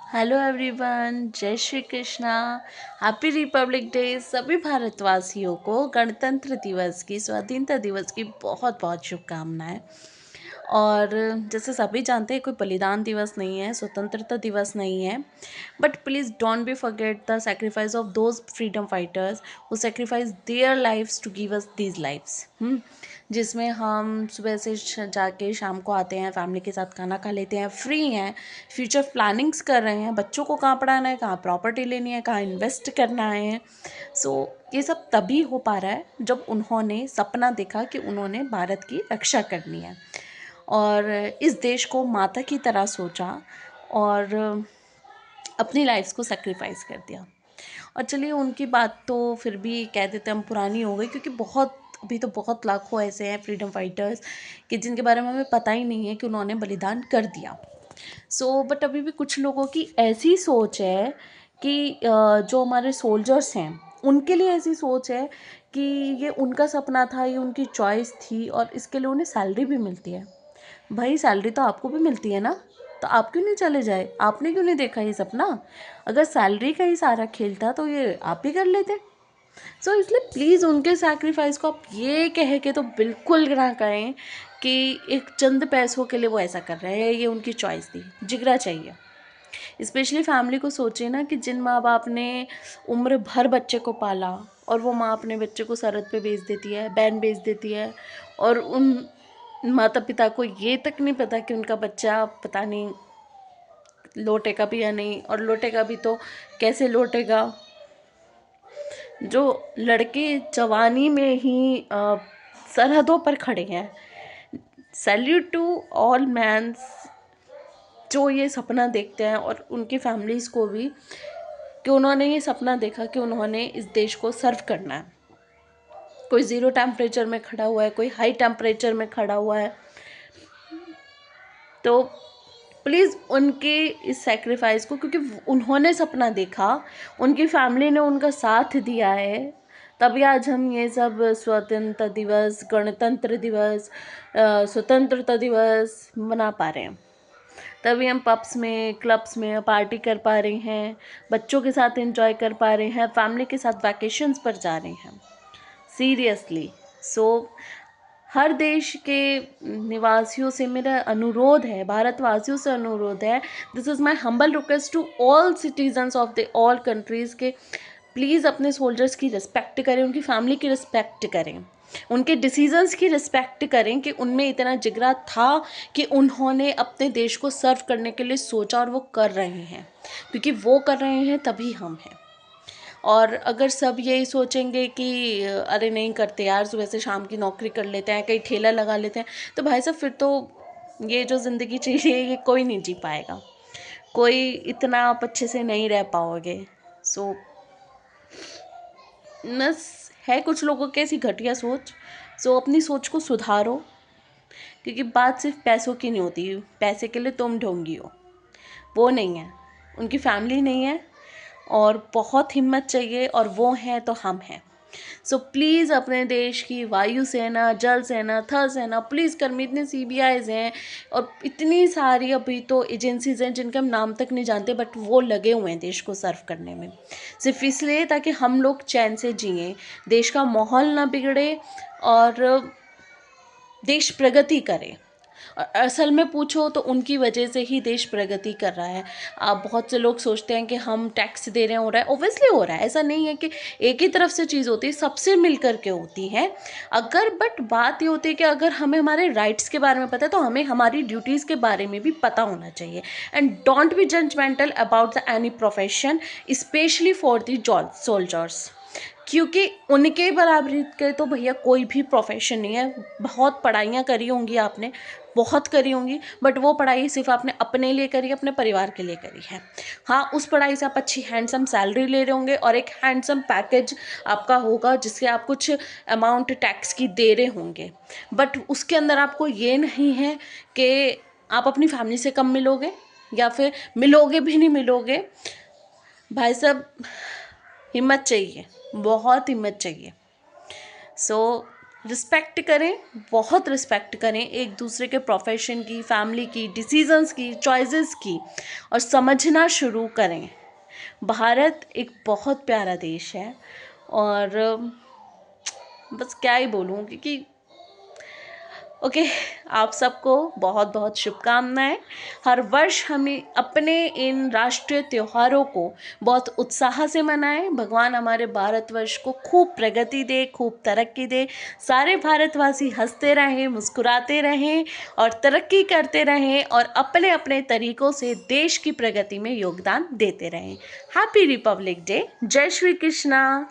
Hello everyone, जय Shri Krishna. Happy Republic day. सभी भारतवासियों को गणतंत्र दिवस की, स्वाधीनता दिवस की बहुत बहुत शुभकामनाएं। और जैसे सभी जानते हैं, कोई बलिदान दिवस नहीं है, स्वतंत्रता दिवस नहीं है, but please don't be forget the sacrifice of those freedom fighters who sacrifice their lives to give us these lives. जिसमें हम सुबह से जाके शाम को आते हैं, फैमिली के साथ खाना खा लेते हैं, फ्री हैं, फ्यूचर प्लानिंग्स कर रहे हैं, बच्चों को कहाँ पढ़ाना है, कहाँ प्रॉपर्टी लेनी है, कहाँ इन्वेस्ट करना है। सो ये सब तभी हो पा रहा है जब उन्होंने सपना देखा कि उन्होंने भारत की रक्षा करनी है और इस देश को माता की तरह सोचा और अपनी लाइफ्स को सेक्रीफाइस कर दिया। और चलिए, उनकी बात तो फिर भी कह देते हम पुरानी हो गई, क्योंकि अभी तो बहुत लाखों ऐसे हैं फ्रीडम फाइटर्स कि जिनके बारे में हमें पता ही नहीं है कि उन्होंने बलिदान कर दिया। बट अभी भी कुछ लोगों की ऐसी सोच है कि जो हमारे सोल्जर्स हैं उनके लिए ऐसी सोच है कि ये उनका सपना था, ये उनकी चॉइस थी और इसके लिए उन्हें सैलरी भी मिलती है। भाई, सैलरी तो आपको भी मिलती है ना, तो आप क्यों नहीं चले जाए? आपने क्यों नहीं देखा ये सपना? अगर सैलरी का ही सारा खेल था तो ये आप ही कर लेते। इसलिए प्लीज़ उनके सैक्रिफाइस को आप ये कह के तो बिल्कुल ना करें कि एक चंद पैसों के लिए वो ऐसा कर रहे हैं। ये उनकी चॉइस थी, जिगरा चाहिए। स्पेशली फैमिली को सोचिए ना कि जिन माँ बाप ने उम्र भर बच्चे को पाला और वो माँ अपने बच्चे को सरहद पे भेज देती है, बैन भेज देती है, और उन माता पिता को ये तक नहीं पता कि उनका बच्चा पता नहीं लौटेगा भी या नहीं, और लौटेगा भी तो कैसे लौटेगा। जो लड़के जवानी में ही सरहदों पर खड़े हैं, सैल्यूट टू ऑल मैन्स जो ये सपना देखते हैं, और उनकी फैमिलीज़ को भी, कि उन्होंने ये सपना देखा कि उन्होंने इस देश को सर्व करना है। कोई ज़ीरो टेम्परेचर में खड़ा हुआ है, कोई हाई टेम्परेचर में खड़ा हुआ है। तो प्लीज़ उनके इस सेक्रीफाइस को, क्योंकि उन्होंने सपना देखा, उनकी फैमिली ने उनका साथ दिया है, तभी आज हम ये सब स्वतंत्रता दिवस, गणतंत्र दिवस, स्वतंत्रता दिवस मना पा रहे हैं। तभी हम पब्स में, क्लब्स में पार्टी कर पा रहे हैं, बच्चों के साथ एंजॉय कर पा रहे हैं, फैमिली के साथ वैकेशंस पर जा रहे हैं। सीरियसली। हर देश के निवासियों से मेरा अनुरोध है, भारतवासियों से अनुरोध है, this is my humble request to all citizens of the all countries के प्लीज़ अपने सोल्जर्स की रिस्पेक्ट करें, उनकी फैमिली की रिस्पेक्ट करें, उनके डिसीजंस की रिस्पेक्ट करें कि उनमें इतना जिगरा था कि उन्होंने अपने देश को सर्व करने के लिए सोचा और वो कर रहे हैं, क्योंकि वो कर रहे हैं तभी हम हैं। और अगर सब यही सोचेंगे कि अरे नहीं करते यार, सुबह से शाम की नौकरी कर लेते हैं, कहीं ठेला लगा लेते हैं, तो भाई साहब फिर तो ये जो ज़िंदगी चाहिए ये कोई नहीं जी पाएगा, कोई इतना आप अच्छे से नहीं रह पाओगे। बस है कुछ लोगों की ऐसी घटिया सोच। अपनी सोच को सुधारो, क्योंकि बात सिर्फ पैसों की नहीं होती। पैसे के लिए तुम ढोंगी हो, वो नहीं है, उनकी फैमिली नहीं है, और बहुत हिम्मत चाहिए, और वो हैं तो हम हैं। प्लीज़ अपने देश की वायुसेना, जल सेना, थल सेना, पुलिस कर्मी, इतने CBIs हैं और इतनी सारी अभी तो एजेंसीज हैं जिनका हम नाम तक नहीं जानते, बट वो लगे हुए हैं देश को सर्व करने में, सिर्फ इसलिए ताकि हम लोग चैन से जिएं, देश का माहौल ना बिगड़े और देश प्रगति करे। और असल में पूछो तो उनकी वजह से ही देश प्रगति कर रहा है। आप बहुत से लोग सोचते हैं कि हम टैक्स दे रहे हैं, हो रहा है, ओब्वियसली हो रहा है, ऐसा नहीं है कि एक ही तरफ से चीज़ होती है, सबसे मिल कर के होती है। बट बात ये होती है कि अगर हमें हमारे राइट्स के बारे में पता है तो हमें हमारी ड्यूटीज़ के बारे में भी पता होना चाहिए। And don't be judgmental about the any profession, specially for the soldiers, क्योंकि उनके बराबरी के तो भैया कोई भी प्रोफेशन नहीं है। बहुत पढ़ाइयाँ करी होंगी आपने, बहुत करी होंगी, बट वो पढ़ाई सिर्फ आपने अपने लिए करी, अपने परिवार के लिए करी है। हाँ, उस पढ़ाई से आप अच्छी हैंडसम सैलरी ले रहे होंगे और एक हैंडसम पैकेज आपका होगा जिससे आप कुछ अमाउंट टैक्स की दे रहे होंगे, बट उसके अंदर आपको ये नहीं है कि आप अपनी फैमिली से कम मिलोगे, या फिर मिलोगे भी नहीं मिलोगे। भाई साहब, हिम्मत चाहिए, बहुत हिम्मत चाहिए। रिस्पेक्ट करें, बहुत रिस्पेक्ट करें एक दूसरे के प्रोफेशन की, फैमिली की, डिसीजंस की, चॉइसेस की, और समझना शुरू करें। भारत एक बहुत प्यारा देश है और बस क्या ही बोलूँ, क्योंकि ओके, आप सबको बहुत बहुत शुभकामनाएं। हर वर्ष हमें अपने इन राष्ट्रीय त्योहारों को बहुत उत्साह से मनाएं। भगवान हमारे भारतवर्ष को खूब प्रगति दे, खूब तरक्की दे, सारे भारतवासी हंसते रहें, मुस्कुराते रहें और तरक्की करते रहें और अपने अपने तरीक़ों से देश की प्रगति में योगदान देते रहें। Happy Republic day. जय श्री कृष्णा।